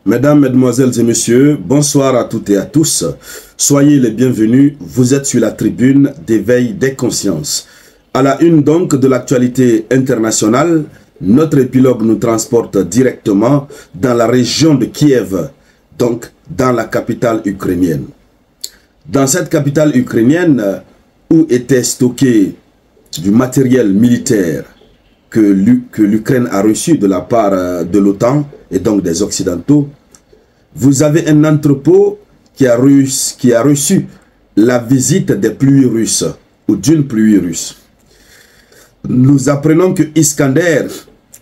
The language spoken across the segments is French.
Mesdames, Mesdemoiselles et Messieurs, bonsoir à toutes et à tous. Soyez les bienvenus, vous êtes sur la tribune d'éveil des consciences. À la une donc de l'actualité internationale, notre épilogue nous transporte directement dans la région de Kiev, donc dans la capitale ukrainienne. Dans cette capitale ukrainienne, où était stocké du matériel militaire que l'Ukraine a reçu de la part de l'OTAN et donc des Occidentaux, vous avez un entrepôt qui a reçu la visite des pluies russes ou d'une pluie russe. Nous apprenons que Iskander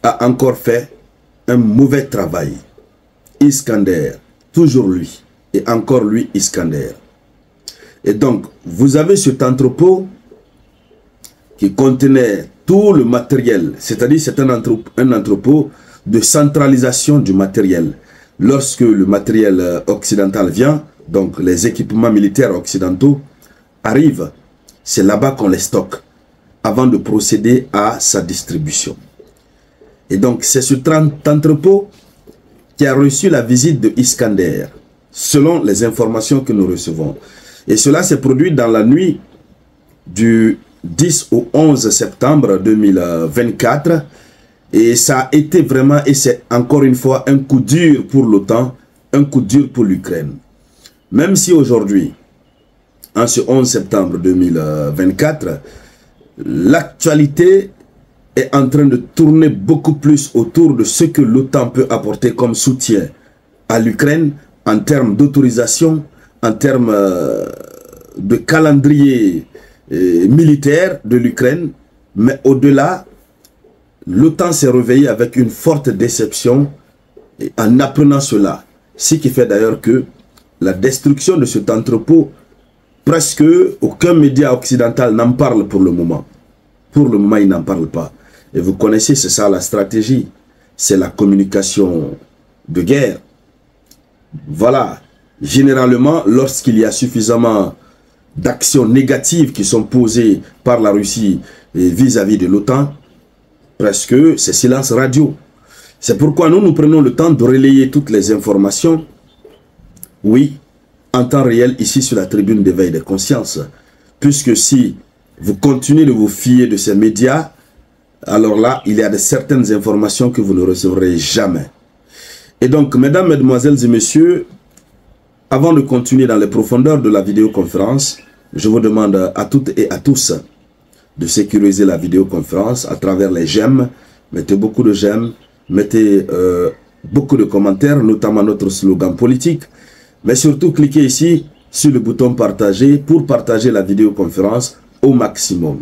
a encore fait un mauvais travail. Iskander, toujours lui, et encore lui Iskander. Et donc, vous avez cet entrepôt qui contenait tout le matériel, c'est-à-dire c'est un entrepôt de centralisation du matériel. Lorsque le matériel occidental vient, donc les équipements militaires occidentaux arrivent, c'est là-bas qu'on les stocke avant de procéder à sa distribution. Et donc c'est cet entrepôt qui a reçu la visite de Iskander, selon les informations que nous recevons. Et cela s'est produit dans la nuit du 10 au 11 septembre 2024. Et ça a été vraiment, et c'est encore une fois un coup dur pour l'OTAN, un coup dur pour l'Ukraine. Même si aujourd'hui, en ce 11 septembre 2024, l'actualité est en train de tourner beaucoup plus autour de ce que l'OTAN peut apporter comme soutien à l'Ukraine en termes d'autorisation, en termes de calendrier militaire de l'Ukraine, mais au-delà, l'OTAN s'est réveillé avec une forte déception en apprenant cela. Ce qui fait d'ailleurs que la destruction de cet entrepôt, presque aucun média occidental n'en parle pour le moment. Pour le moment, il n'en parle pas. Et vous connaissez, c'est ça la stratégie. C'est la communication de guerre. Voilà. Généralement, lorsqu'il y a suffisamment d'actions négatives qui sont posées par la Russie vis-à-vis de l'OTAN, presque c'est silence radio. C'est pourquoi nous prenons le temps de relayer toutes les informations, oui, en temps réel, ici sur la tribune d'éveil des consciences. Puisque si vous continuez de vous fier de ces médias, alors là, il y a de certaines informations que vous ne recevrez jamais. Et donc, mesdames, mesdemoiselles et messieurs, avant de continuer dans les profondeurs de la vidéoconférence, je vous demande à toutes et à tous de sécuriser la vidéoconférence à travers les j'aime. Mettez beaucoup de j'aime, mettez beaucoup de commentaires, notamment notre slogan politique. Mais surtout, cliquez ici sur le bouton partager pour partager la vidéoconférence au maximum.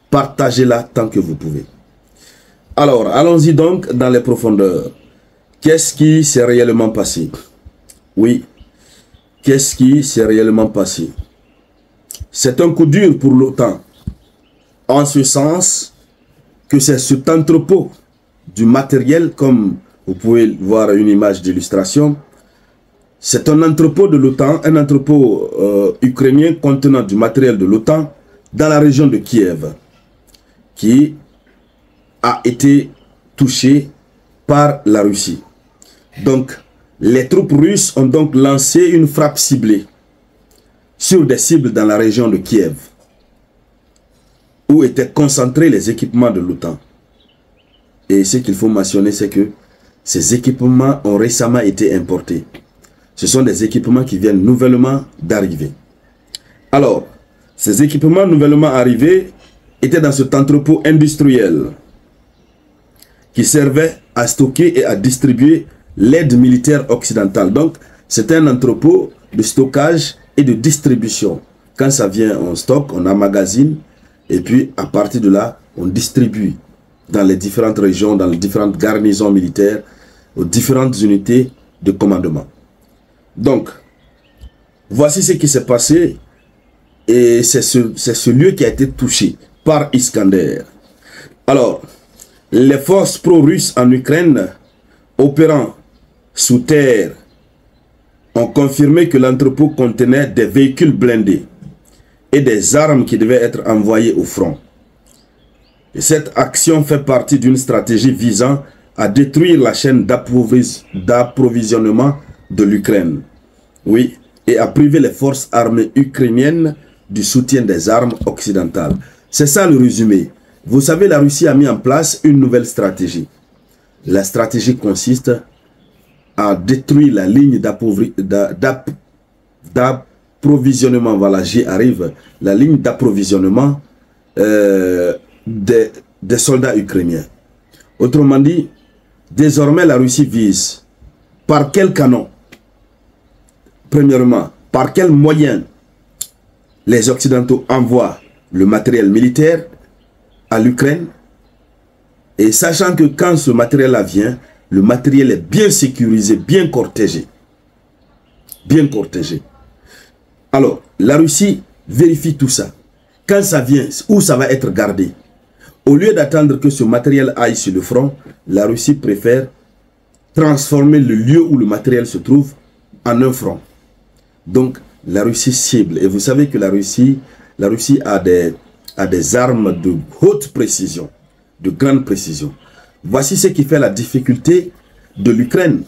Partagez-la tant que vous pouvez. Alors, allons-y donc dans les profondeurs. Qu'est-ce qui s'est réellement passé? Oui, qu'est-ce qui s'est réellement passé? C'est un coup dur pour l'OTAN. En ce sens que c'est cet entrepôt du matériel, comme vous pouvez voir une image d'illustration, c'est un entrepôt de l'OTAN, un entrepôt ukrainien contenant du matériel de l'OTAN dans la région de Kiev, qui a été touché par la Russie. Donc, les troupes russes ont donc lancé une frappe ciblée sur des cibles dans la région de Kiev, où étaient concentrés les équipements de l'OTAN. Et ce qu'il faut mentionner, c'est que ces équipements ont récemment été importés. Ce sont des équipements qui viennent nouvellement d'arriver. Alors, ces équipements nouvellement arrivés étaient dans cet entrepôt industriel qui servait à stocker et à distribuer l'aide militaire occidentale. Donc, c'est un entrepôt de stockage et de distribution. Quand ça vient, on stocke, on emmagasine, et puis à partir de là, on distribue dans les différentes régions, dans les différentes garnisons militaires, aux différentes unités de commandement. Donc, voici ce qui s'est passé, et c'est ce lieu qui a été touché par Iskander. Alors, les forces pro-russes en Ukraine, opérant sous terre, ont confirmé que l'entrepôt contenait des véhicules blindés et des armes qui devaient être envoyées au front. Et cette action fait partie d'une stratégie visant à détruire la chaîne d'approvisionnement de l'Ukraine. Oui, et à priver les forces armées ukrainiennes du soutien des armes occidentales. C'est ça le résumé. Vous savez, la Russie a mis en place une nouvelle stratégie. La stratégie consiste à détruire la ligne d'approvisionnement, voilà, j'y arrive, la ligne d'approvisionnement des soldats ukrainiens. Autrement dit, désormais la Russie vise par quel canon, premièrement, par quels moyens les Occidentaux envoient le matériel militaire à l'Ukraine, et sachant que quand ce matériel-là vient, le matériel est bien sécurisé, bien cortégé. Bien cortégé. Alors, la Russie vérifie tout ça. Quand ça vient, où ça va être gardé? Au lieu d'attendre que ce matériel aille sur le front, la Russie préfère transformer le lieu où le matériel se trouve en un front. Donc, la Russie cible. Et vous savez que la Russie a des armes de haute précision, de grande précision. Voici ce qui fait la difficulté de l'Ukraine.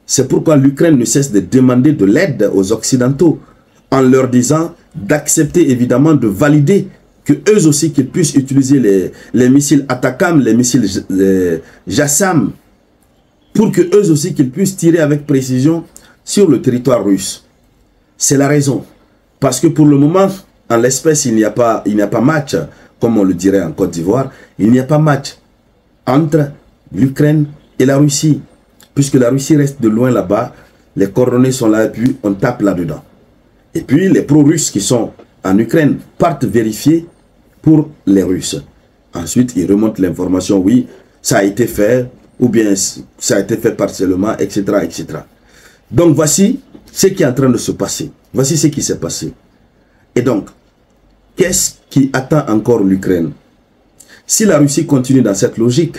C'est pourquoi l'Ukraine ne cesse de demander de l'aide aux Occidentaux en leur disant d'accepter évidemment de valider que eux aussi qu'ils puissent utiliser les missiles Atakam, les missiles Jassam, pour que eux aussi qu'ils puissent tirer avec précision sur le territoire russe. C'est la raison. Parce que pour le moment, en l'espèce, il n'y a pas match, comme on le dirait en Côte d'Ivoire, il n'y a pas match entre l'Ukraine et la Russie. Puisque la Russie reste de loin là-bas, les coordonnées sont là et puis on tape là-dedans. Et puis les pro-russes qui sont en Ukraine partent vérifier pour les Russes. Ensuite, ils remontent l'information, oui, ça a été fait, ou bien ça a été fait partiellement, etc., etc. Donc voici ce qui est en train de se passer. Voici ce qui s'est passé. Et donc, qu'est-ce qui attend encore l'Ukraine? Si la Russie continue dans cette logique,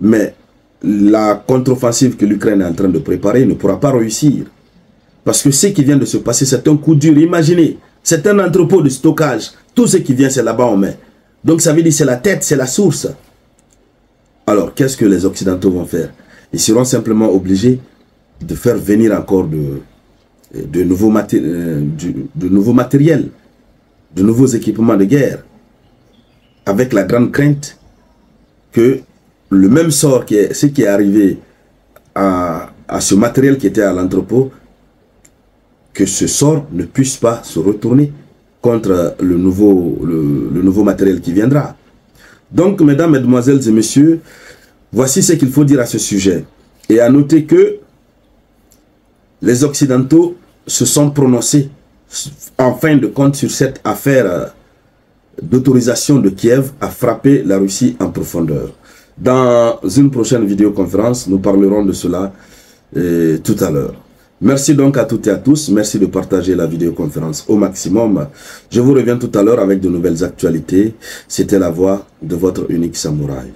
mais la contre-offensive que l'Ukraine est en train de préparer ne pourra pas réussir. Parce que ce qui vient de se passer, c'est un coup dur. Imaginez, c'est un entrepôt de stockage. Tout ce qui vient, c'est là-bas on met. Donc ça veut dire c'est la tête, c'est la source. Alors, qu'est-ce que les Occidentaux vont faire? Ils seront simplement obligés de faire venir encore de nouveaux matériels, de nouveaux équipements de guerre, avec la grande crainte que le même sort ce qui est arrivé à ce matériel qui était à l'entrepôt, que ce sort ne puisse pas se retourner contre le nouveau matériel qui viendra. Donc, mesdames, mesdemoiselles et messieurs, voici ce qu'il faut dire à ce sujet. Et à noter que les Occidentaux se sont prononcés en fin de compte sur cette affaire d'autorisation de Kiev à frapper la Russie en profondeur. Dans une prochaine vidéoconférence, nous parlerons de cela tout à l'heure. Merci donc à toutes et à tous. Merci de partager la vidéoconférence au maximum. Je vous reviens tout à l'heure avec de nouvelles actualités. C'était la voix de votre unique samouraï.